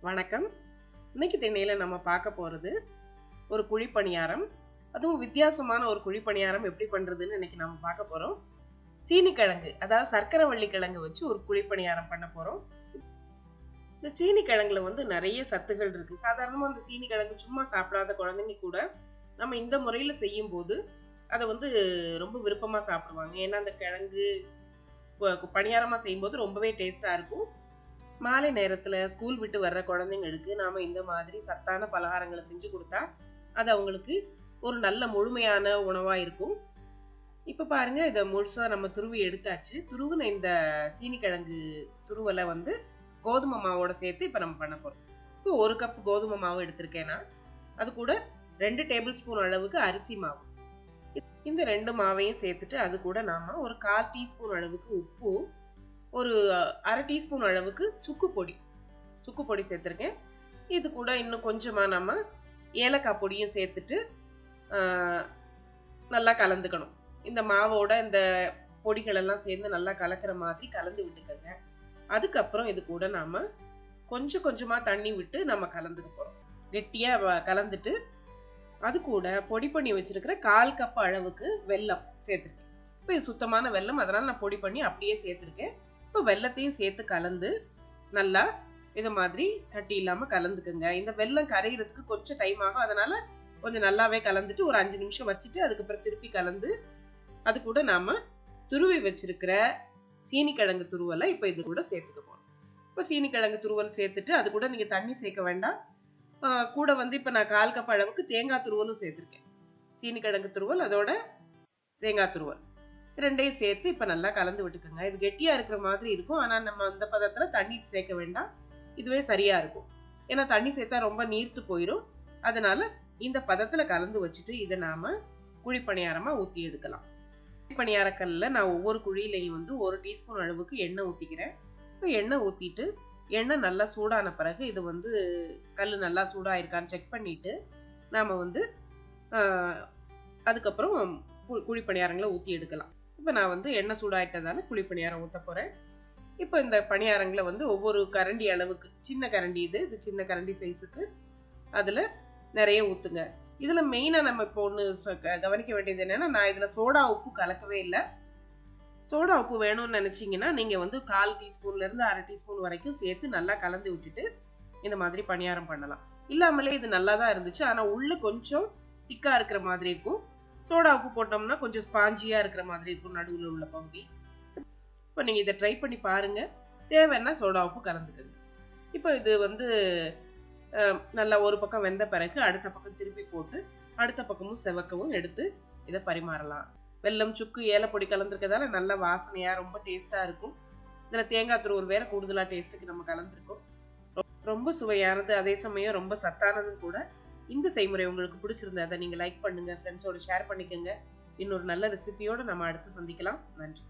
வணக்கம். இன்னைக்கு திண்ணையில நம்ம பார்க்க போறது ஒரு குழி பணியாரம். அதுவும் வித்தியாசமான ஒரு குழி பணியாரம் எப்படி பண்றதுன்னு இன்னைக்கு நம்ம பார்க்க போறோம். சீனி கிழங்கு, அதாவது சர்க்கரை வள்ளி கிழங்கு வச்சு ஒரு குழி பணியாரம் பண்ண போறோம். இந்த சீனி கிழங்குல நிறைய சத்துகள் இருக்கு. சாதாரணமா அந்த சீனி கிழங்கு சும்மா சாப்பிடாத குழந்தைங்க கூட நம்ம இந்த முறையில செய்யும் போது அதை ரொம்ப விருப்பமா சாப்பிடுவாங்க. ஏன்னா அந்த கிழங்கு பணியாரமா செய்யும் போது ரொம்பவே டேஸ்டா இருக்கும். மாலை நேரத்துல ஸ்கூல் விட்டு வர்ற குழந்தைங்களுக்கு நாம இந்த மாதிரி சத்தான பலகாரங்களை செஞ்சு கொடுத்தா அது அவங்களுக்கு ஒரு நல்ல முழுமையான உணவா இருக்கும். இப்ப பாருங்க, இதை முழுசா நம்ம துருவி எடுத்தாச்சு. துருவுன இந்த சீனி கிழங்கு துருவலை கோதுமை மாவோட சேர்த்து இப்ப நம்ம பண்ண போறோம். இப்போ 1 கப் கோதுமை மாவு எடுத்திருக்கேன்னா அது கூட 2 டேபிள் ஸ்பூன் அளவுக்கு அரிசி மாவு. இந்த 2 மாவையும் சேர்த்துட்டு அது கூட நாம ஒரு 1/4 டீஸ்பூன் அளவுக்கு உப்பு, ஒரு 1/2 டீஸ்பூன் அளவுக்கு சுக்கு பொடி சேர்த்திருக்கேன். இது கூட இன்னும் கொஞ்சமா நம்ம ஏலக்காய் பொடியும் சேர்த்துட்டு நல்லா கலந்துக்கணும். இந்த மாவோட இந்த பொடிகள் எல்லாம் சேர்ந்து நல்லா கலக்கிற மாதிரி கலந்து விட்டுக்கங்க. அதுக்கப்புறம் இது கூட நாம கொஞ்சம் கொஞ்சமா தண்ணி விட்டு நம்ம கலந்துக்க போறோம். கெட்டியா கலந்துட்டு அது கூட பொடி பண்ணி வச்சிருக்கிற 1/4 கப் அளவுக்கு வெல்லம் சேர்த்திருக்கேன். இப்ப இது சுத்தமான வெல்லம், அதனால நான் பொடி பண்ணி அப்படியே சேர்த்திருக்கேன். இப்போ வெல்லத்தையும் சேர்த்து கலந்து நல்லா இது மாதிரி கட்டி இல்லாம கலந்துக்குங்க. இந்த வெல்லம் கரைகிறதுக்கு கொஞ்சம் டைம் ஆகும், அதனால கொஞ்சம் நல்லாவே கலந்துட்டு ஒரு 5 நிமிஷம் வச்சுட்டு அதுக்கப்புறம் திருப்பி கலந்து அது கூட நாம துருவி வச்சிருக்கிற சீனி கிழங்கு துருவலை இப்ப இது கூட சேர்த்துக்க போறோம். இப்போ சீனி கிழங்கு துருவல் சேர்த்துட்டு அது கூட நீங்க தண்ணி சேர்க்க வேண்டாம். கூட இப்ப நான் 1/4 கப் அளவுக்கு தேங்காய் துருவலும் சேர்த்திருக்கேன். சீனி கிழங்கு துருவல் அதோட தேங்காய் துருவல் ரெண்டையும் சேர்த்து இப்ப நல்லா கலந்து விட்டுக்கோங்க. இது கெட்டியா இருக்கிற மாதிரி இருக்கும், ஆனா நம்ம அந்த பதத்துல தண்ணி சேர்க்க வேண்டாம். இதுவே சரியா இருக்கும். ஏன்னா தண்ணி சேர்த்தா ரொம்ப நீர்த்து போயிடும். அதனால இந்த பதத்துல கலந்து வச்சுட்டு இதை நாம குழி பணியாரமா ஊத்தி எடுக்கலாம். குழி பணியாரக்கல்ல நான் ஒவ்வொரு குழியிலையும் 1 டீஸ்பூன் அளவுக்கு எண்ணெய் ஊத்திக்கிறேன். இப்போ எண்ணெய் ஊத்திட்டு எண்ணெய் நல்லா சூடான பிறகு இது கல் நல்லா சூடா இருக்கான்னு செக் பண்ணிட்டு நாம அதுக்கப்புறம் குழி பணியாரங்களை ஊத்தி எடுக்கலாம். இப்ப நான் எண்ணெய் சூடாயிட்டதால குழி பணியாரம் ஊத்த போறேன். இப்ப இந்த பணியாரங்களை ஒவ்வொரு கரண்டி அளவுக்கு, சின்ன கரண்டி இது சின்ன கரண்டி சைஸுக்கு அதுல நிறைய ஊத்துங்க. இதுல மெயினா நம்ம இப்போ ஒண்ணு கவனிக்க வேண்டியது என்னன்னா, நான் இதுல சோடா உப்பு கலக்கவே இல்லை. சோடா உப்பு வேணும்னு நினைச்சீங்கன்னா நீங்க 1/4 டீஸ்பூன்ல இருந்து 1/2 டீஸ்பூன் வரைக்கும் சேர்த்து நல்லா கலந்து விட்டுட்டு இந்த மாதிரி பணியாரம் பண்ணலாம். இல்லாமலே இது நல்லாதான் இருந்துச்சு, ஆனா உள்ள கொஞ்சம் திக்கா இருக்கிற மாதிரி இருக்கும். சோடா உப்பு போட்டோம்னா கொஞ்சம் ஸ்பாஞ்சியா இருக்கிற மாதிரி இருக்கும் நடுவில் உள்ள பகுதி. இப்போ நீங்க இதை ட்ரை பண்ணி பாருங்க. தேவைன்னா சோடா உப்பு கலந்துக்கங்க. இப்போ இது நல்லா ஒரு பக்கம் வெந்த பிறகு அடுத்த பக்கம் திருப்பி போட்டு அடுத்த பக்கமும் செவக்கவும் எடுத்து இதை பரிமாறலாம். வெல்லம், சுக்கு, ஏலப்பொடி கலந்துருக்கதால நல்ல வாசனையா ரொம்ப டேஸ்டா இருக்கும். இதுல தேங்காய் துருவல் வேற கூடுதலா டேஸ்ட்டுக்கு நம்ம கலந்துருக்கோம். ரொம்ப சுவையானது, அதே சமயம் ரொம்ப சத்தானதும் கூட. இந்த செய்முறை உங்களுக்கு பிடிச்சிருந்தா அதை நீங்க லைக் பண்ணுங்க, ஃப்ரெண்ட்ஸோட ஷேர் பண்ணிக்கோங்க. இன்னொரு நல்ல ரெசிபியோட நம்ம அடுத்து சந்திக்கலாம். நன்றி.